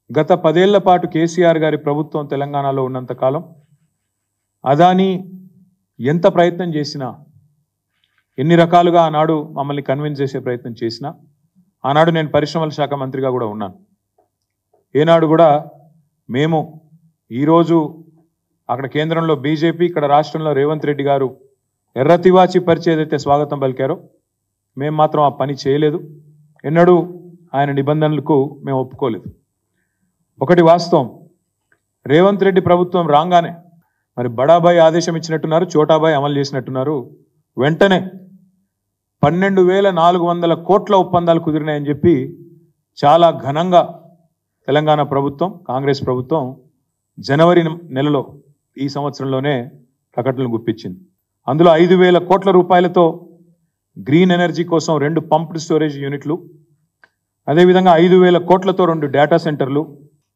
గత 10 ఏళ్ల పాటు కేసీఆర్ గారి ప్రభుత్వం తెలంగాణలో ఉన్నంత కాలం అదానీ ఎంత ప్రయత్నం చేసినా, ఎన్ని రకాలుగా ఆనాడు మమ్మల్ని కన్విన్స్ చేసే ప్రయత్నం చేసినా, ఆనాడు నేను పరిశ్రమల శాఖ మంత్రిగా కూడా ఉన్నాను. ఏనాడు కూడా మేము ఈరోజు అక్కడ కేంద్రంలో బీజేపీ, ఇక్కడ రాష్ట్రంలో రేవంత్ రెడ్డి గారు ఎర్రతివాచి పరిచే ఏదైతే స్వాగతం పలికారో మేము మాత్రం ఆ పని చేయలేదు. ఎన్నడూ ఆయన నిబంధనలకు మేము ఒప్పుకోలేదు. ఒకటి వాస్తవం, రేవంత్ రెడ్డి ప్రభుత్వం రాగానే మరి బడాబాయ్ ఆదేశం ఇచ్చినట్టున్నారు, చోటాబాయ్ అమలు చేసినట్టున్నారు. వెంటనే 12,400 కోట్ల ఒప్పందాలు కుదిరినాయని చెప్పి చాలా ఘనంగా తెలంగాణ ప్రభుత్వం, కాంగ్రెస్ ప్రభుత్వం జనవరి నెలలో ఈ సంవత్సరంలోనే ప్రకటనలు గుప్పించింది. అందులో 5,000 కోట్ల రూపాయలతో గ్రీన్ ఎనర్జీ కోసం 2 పంప్డ్ స్టోరేజ్ యూనిట్లు, అదేవిధంగా 5,000 కోట్లతో 2 డేటా సెంటర్లు,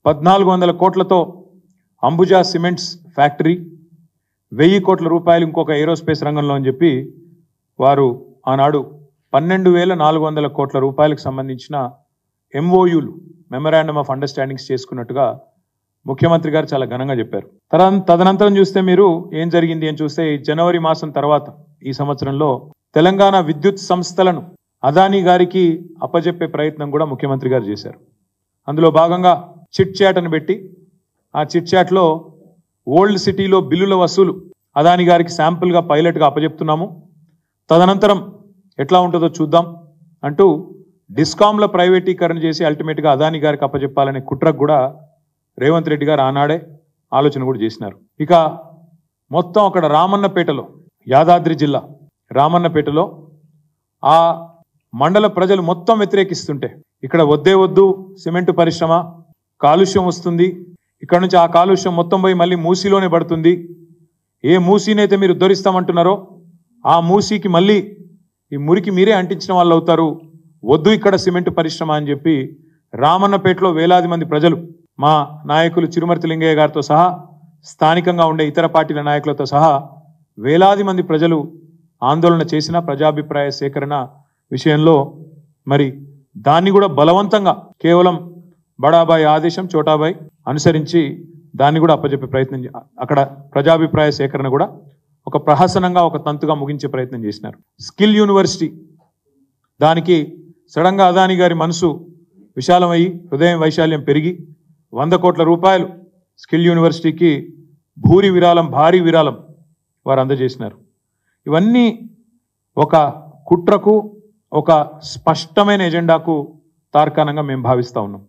1,400 కోట్లతో అంబుజా సిమెంట్స్ ఫ్యాక్టరీ, 1,000 కోట్ల రూపాయలు ఇంకొక ఏరోస్పేస్ రంగంలో అని చెప్పి వారు ఆనాడు 12,400 కోట్ల రూపాయలకు సంబంధించిన ఎంఓయూలు, మెమరాండమ్ ఆఫ్ అండర్స్టాండింగ్స్ చేసుకున్నట్టుగా ముఖ్యమంత్రి గారు చాలా ఘనంగా చెప్పారు. తదనంతరం చూస్తే మీరు ఏం జరిగింది అని చూస్తే జనవరి మాసం తర్వాత ఈ సంవత్సరంలో తెలంగాణ విద్యుత్ సంస్థలను అదానీ గారికి అప్పజెప్పే ప్రయత్నం కూడా ముఖ్యమంత్రి గారు చేశారు. అందులో భాగంగా చిట్ చాట్ అని పెట్టి ఆ చిట్ చాట్లో ఓల్డ్ సిటీలో బిల్లుల వసూలు అదానీ గారికి శాంపుల్గా పైలట్గా అప్పజెప్తున్నాము, తదనంతరం ఎట్లా ఉంటుందో చూద్దాం అంటూ డిస్కామ్ల ప్రైవేటీకరణ చేసి అల్టిమేట్గా అదానీ గారికి అప్పజెప్పాలనే కుట్రకు కూడా రేవంత్ రెడ్డి గారు ఆనాడే ఆలోచన కూడా చేసినారు. ఇక మొత్తం అక్కడ రామన్నపేటలో, యాదాద్రి జిల్లా రామన్నపేటలో ఆ మండల ప్రజలు మొత్తం వ్యతిరేకిస్తుంటే, ఇక్కడ వద్దే వద్దు సిమెంటు పరిశ్రమ, కాలుష్యం వస్తుంది, ఇక్కడ నుంచి ఆ కాలుష్యం మొత్తం పోయి మళ్ళీ మూసీలోనే పడుతుంది, ఏ మూసీనైతే మీరు ఉద్ధరిస్తామంటున్నారో ఆ మూసీకి మళ్ళీ ఈ మురికి మీరే అంటించిన వాళ్ళు అవుతారు, వద్దు ఇక్కడ సిమెంటు పరిశ్రమ అని చెప్పి రామన్నపేటలో వేలాది మంది ప్రజలు, మా నాయకులు చిరుమర్తి లింగయ్య గారితో సహా స్థానికంగా ఉండే ఇతర పార్టీల నాయకులతో సహా వేలాది మంది ప్రజలు ఆందోళన చేసిన ప్రజాభిప్రాయ సేకరణ విషయంలో మరి దాన్ని కూడా బలవంతంగా కేవలం బడాబాయ్ ఆదేశం, చోటాబాయ్ అనుసరించి దాన్ని కూడా అప్పచెప్పే ప్రయత్నం, అక్కడ ప్రజాభిప్రాయ సేకరణ కూడా ఒక ప్రహసనంగా, ఒక తంతుగా ముగించే ప్రయత్నం చేసినారు. స్కిల్ యూనివర్సిటీ, దానికి సడన్గా అదానీ గారి మనసు విశాలమయ్యి హృదయం వైశాల్యం పెరిగి 100 కోట్ల రూపాయలు స్కిల్ యూనివర్సిటీకి భారీ విరాళం వారు అందజేసినారు. ఇవన్నీ ఒక కుట్రకు, ఒక స్పష్టమైన ఎజెండాకు తార్కాణంగా మేము భావిస్తూ ఉన్నాం.